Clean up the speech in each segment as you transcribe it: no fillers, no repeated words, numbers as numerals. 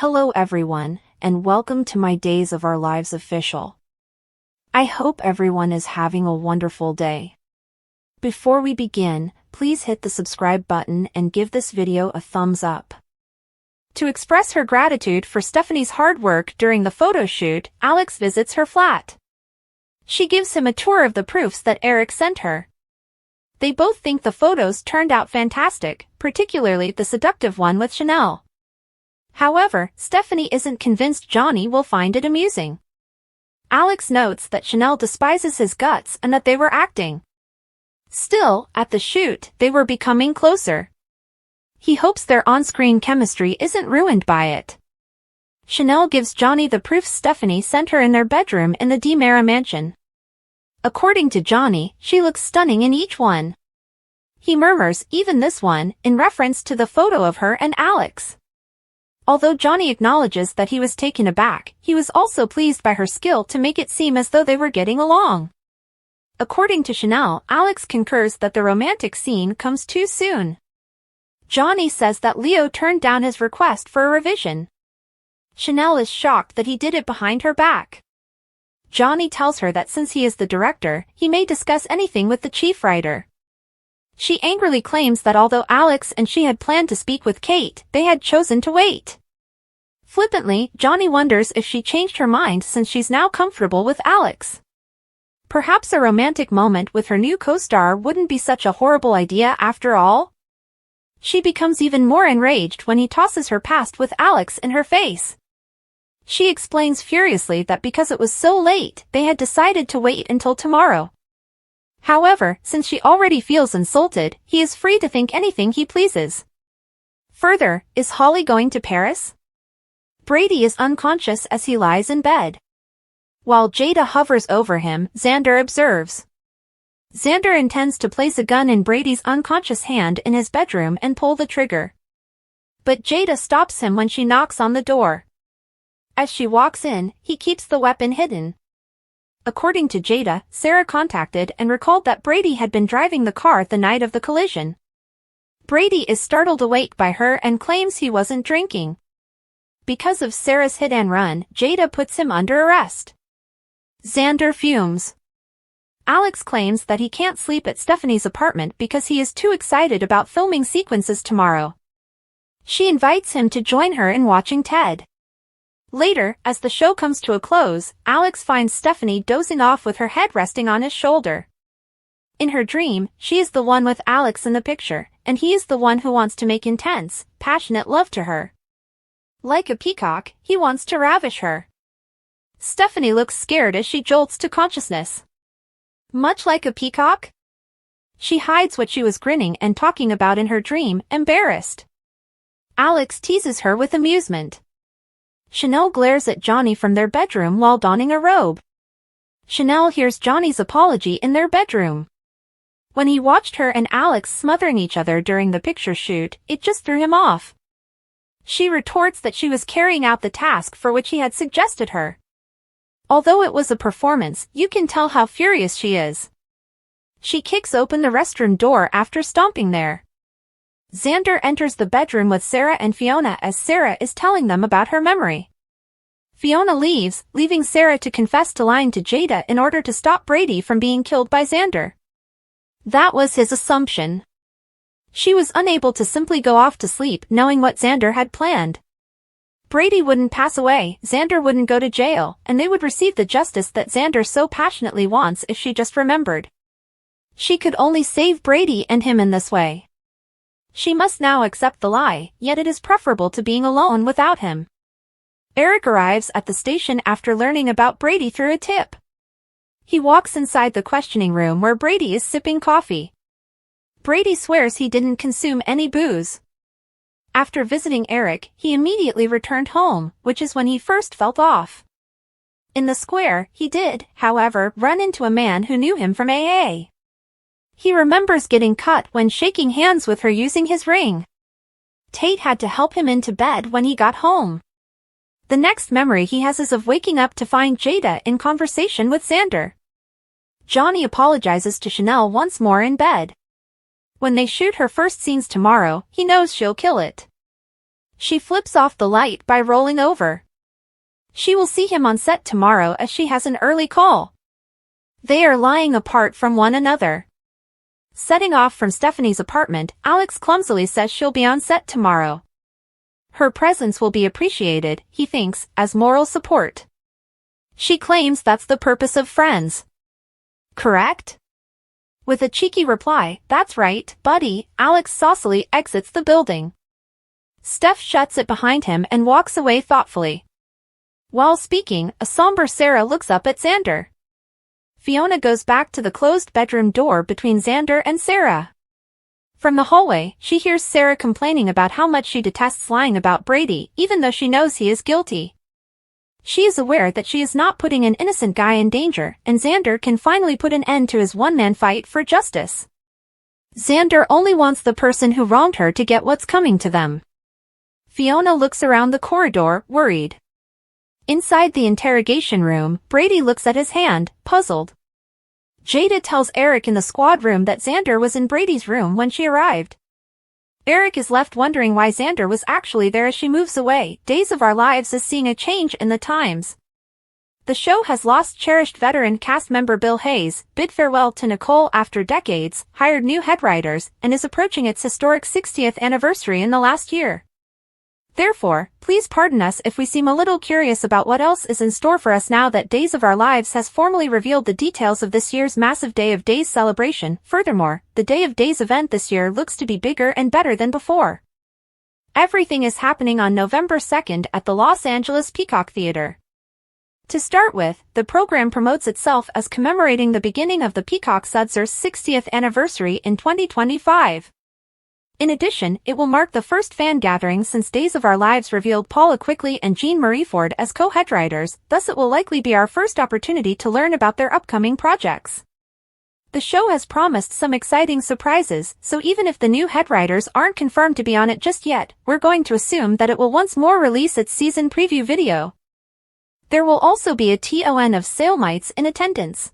Hello everyone, and welcome to my Days of Our Lives official. I hope everyone is having a wonderful day. Before we begin, please hit the subscribe button and give this video a thumbs up. To express her gratitude for Stephanie's hard work during the photo shoot, Alex visits her flat. She gives him a tour of the proofs that Eric sent her. They both think the photos turned out fantastic, particularly the seductive one with Chanel. However, Stephanie isn't convinced Johnny will find it amusing. Alex notes that Chanel despises his guts and that they were acting. Still, at the shoot, they were becoming closer. He hopes their on-screen chemistry isn't ruined by it. Chanel gives Johnny the proofs Stephanie sent her in their bedroom in the DiMera mansion. According to Johnny, she looks stunning in each one. He murmurs, even this one, in reference to the photo of her and Alex. Although Johnny acknowledges that he was taken aback, he was also pleased by her skill to make it seem as though they were getting along. According to Chanel, Alex concurs that the romantic scene comes too soon. Johnny says that Leo turned down his request for a revision. Chanel is shocked that he did it behind her back. Johnny tells her that since he is the director, he may discuss anything with the chief writer. She angrily claims that although Alex and she had planned to speak with Kate, they had chosen to wait. Flippantly, Johnny wonders if she changed her mind since she's now comfortable with Alex. Perhaps a romantic moment with her new co-star wouldn't be such a horrible idea after all? She becomes even more enraged when he tosses her past with Alex in her face. She explains furiously that because it was so late, they had decided to wait until tomorrow. However, since she already feels insulted, he is free to think anything he pleases. Further, is Holly going to Paris? Brady is unconscious as he lies in bed. While Jada hovers over him, Xander observes. Xander intends to place a gun in Brady's unconscious hand in his bedroom and pull the trigger. But Jada stops him when she knocks on the door. As she walks in, he keeps the weapon hidden. According to Jada, Sarah contacted and recalled that Brady had been driving the car the night of the collision. Brady is startled awake by her and claims he wasn't drinking. Because of Sarah's hit and run, Jada puts him under arrest. Xander fumes. Alex claims that he can't sleep at Stephanie's apartment because he is too excited about filming sequences tomorrow. She invites him to join her in watching Ted. Later, as the show comes to a close, Alex finds Stephanie dozing off with her head resting on his shoulder. In her dream, she is the one with Alex in the picture, and he is the one who wants to make intense, passionate love to her. Like a peacock, he wants to ravish her. Stephanie looks scared as she jolts to consciousness. Much like a peacock? She hides what she was grinning and talking about in her dream, embarrassed. Alex teases her with amusement. Chanel glares at Johnny from their bedroom while donning a robe. Chanel hears Johnny's apology in their bedroom. When he watched her and Alex smothering each other during the picture shoot, it just threw him off. She retorts that she was carrying out the task for which he had suggested her. Although it was a performance, you can tell how furious she is. She kicks open the restroom door after stomping there. Xander enters the bedroom with Sarah and Fiona as Sarah is telling them about her memory. Fiona leaves, leaving Sarah to confess to lying to Jada in order to stop Brady from being killed by Xander. That was his assumption. She was unable to simply go off to sleep knowing what Xander had planned. Brady wouldn't pass away, Xander wouldn't go to jail, and they would receive the justice that Xander so passionately wants if she just remembered. She could only save Brady and him in this way. She must now accept the lie, yet it is preferable to being alone without him. Eric arrives at the station after learning about Brady through a tip. He walks inside the questioning room where Brady is sipping coffee. Brady swears he didn't consume any booze. After visiting Eric, he immediately returned home, which is when he first felt off. In the square, he did, however, run into a man who knew him from AA. He remembers getting cut when shaking hands with her using his ring. Tate had to help him into bed when he got home. The next memory he has is of waking up to find Jada in conversation with Xander. Johnny apologizes to Chanel once more in bed. When they shoot her first scenes tomorrow, he knows she'll kill it. She flips off the light by rolling over. She will see him on set tomorrow as she has an early call. They are lying apart from one another. Setting off from Stephanie's apartment, Alex clumsily says she'll be on set tomorrow. Her presence will be appreciated, he thinks, as moral support. She claims that's the purpose of friends. Correct? With a cheeky reply, "That's right, buddy," Alex saucily exits the building. Steph shuts it behind him and walks away thoughtfully. While speaking, a somber Sarah looks up at Xander. Fiona goes back to the closed bedroom door between Xander and Sarah. From the hallway, she hears Sarah complaining about how much she detests lying about Brady, even though she knows he is guilty. She is aware that she is not putting an innocent guy in danger, and Xander can finally put an end to his one-man fight for justice. Xander only wants the person who wronged her to get what's coming to them. Fiona looks around the corridor, worried. Inside the interrogation room, Brady looks at his hand, puzzled. Jada tells Eric in the squad room that Xander was in Brady's room when she arrived. Eric is left wondering why Xander was actually there as she moves away. Days of Our Lives is seeing a change in the times. The show has lost cherished veteran cast member Bill Hayes, bid farewell to Nicole after decades, hired new head writers, and is approaching its historic 60th anniversary in the last year. Therefore, please pardon us if we seem a little curious about what else is in store for us now that Days of Our Lives has formally revealed the details of this year's massive Day of Days celebration. Furthermore, the Day of Days event this year looks to be bigger and better than before. Everything is happening on November 2nd at the Los Angeles Peacock Theater. To start with, the program promotes itself as commemorating the beginning of the Peacock Sudsers' 60th anniversary in 2025. In addition, it will mark the first fan gathering since Days of Our Lives revealed Paula Quigley and Jean Marie Ford as co-head writers, thus it will likely be our first opportunity to learn about their upcoming projects. The show has promised some exciting surprises, so even if the new head writers aren't confirmed to be on it just yet, we're going to assume that it will once more release its season preview video. There will also be a ton of Salemites in attendance.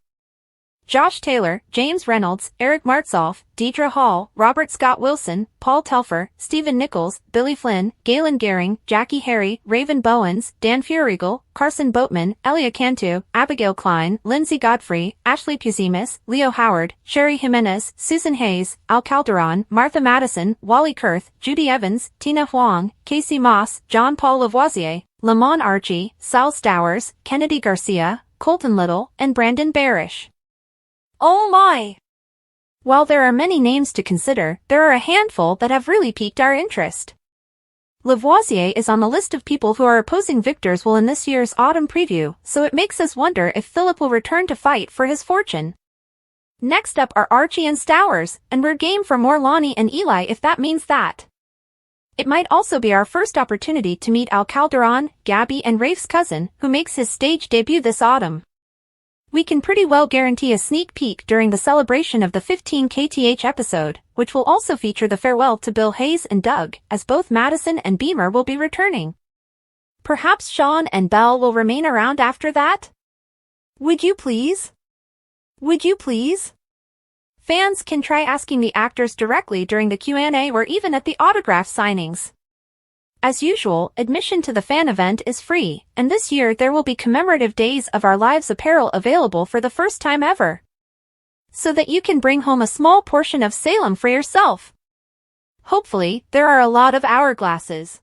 Josh Taylor, James Reynolds, Eric Martsolf, Deidre Hall, Robert Scott Wilson, Paul Telfer, Stephen Nichols, Billy Flynn, Galen Gehring, Jackie Harry, Raven Bowens, Dan Furigal, Carson Boatman, Elia Cantu, Abigail Klein, Lindsay Godfrey, Ashley Puzimis, Leo Howard, Sherry Jimenez, Susan Hayes, Al Calderon, Martha Madison, Wally Kurth, Judy Evans, Tina Huang, Casey Moss, John Paul Lavoisier, Lamont Archie, Sal Stowers, Kennedy Garcia, Colton Little, and Brandon Barish. Oh my! While there are many names to consider, there are a handful that have really piqued our interest. Lavoisier is on the list of people who are opposing Victor's will in this year's autumn preview, so it makes us wonder if Philip will return to fight for his fortune. Next up are Archie and Stowers, and we're game for more Lonnie and Eli if that means that. It might also be our first opportunity to meet Al Calderon, Gabby and Rafe's cousin, who makes his stage debut this autumn. We can pretty well guarantee a sneak peek during the celebration of the 15 KTH episode, which will also feature the farewell to Bill Hayes and Doug, as both Madison and Beamer will be returning. Perhaps Sean and Belle will remain around after that? Would you please? Would you please? Fans can try asking the actors directly during the Q&A or even at the autograph signings. As usual, admission to the fan event is free, and this year there will be commemorative Days of Our Lives apparel available for the first time ever. So that you can bring home a small portion of Salem for yourself. Hopefully, there are a lot of hourglasses.